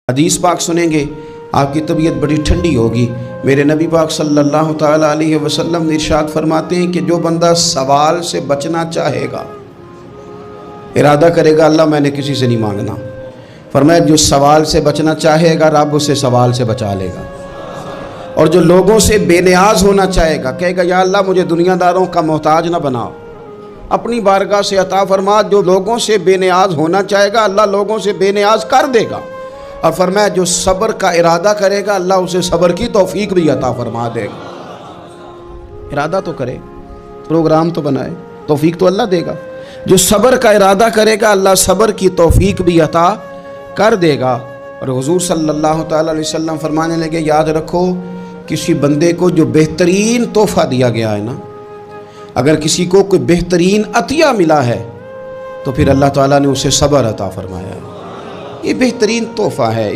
حدیث پاک سنیں گے آپ کی طبیعت بڑی ٹھنڈی ہوگی۔ میرے نبی پاک صلی اللہ تعالیٰ علیہ وسلم ارشاد فرماتے ہیں کہ جو بندہ سوال سے بچنا چاہے گا، ارادہ کرے گا اللہ میں نے کسی سے نہیں مانگنا، فرمایا جو سوال سے بچنا چاہے گا رب اسے سوال سے بچا لے گا، اور جو لوگوں سے بے نیاز ہونا چاہے گا کہے گا یا اللہ مجھے دنیا داروں کا محتاج نہ بناؤ، اپنی بارگاہ سے عطا فرما۔ جو لوگوں سے بے نیاز ہونا چاہے گا اللہ لوگوں سے بے نیاز کر دے گا، اور فرمایا جو صبر کا ارادہ کرے گا اللہ اسے صبر کی توفیق بھی عطا فرما دے گا۔ ارادہ تو کرے، پروگرام تو بنائے، توفیق تو اللہ دے گا۔ جو صبر کا ارادہ کرے گا اللہ صبر کی توفیق بھی عطا کر دے گا۔ اور حضور صلی اللہ تعالیٰ علیہ وسلم فرمانے لگے یاد رکھو کسی بندے کو جو بہترین تحفہ دیا گیا ہے نا، اگر کسی کو کوئی بہترین عطیہ ملا ہے تو پھر اللہ تعالیٰ نے اسے صبر عطا فرمایا ہے، یہ بہترین تحفہ ہے۔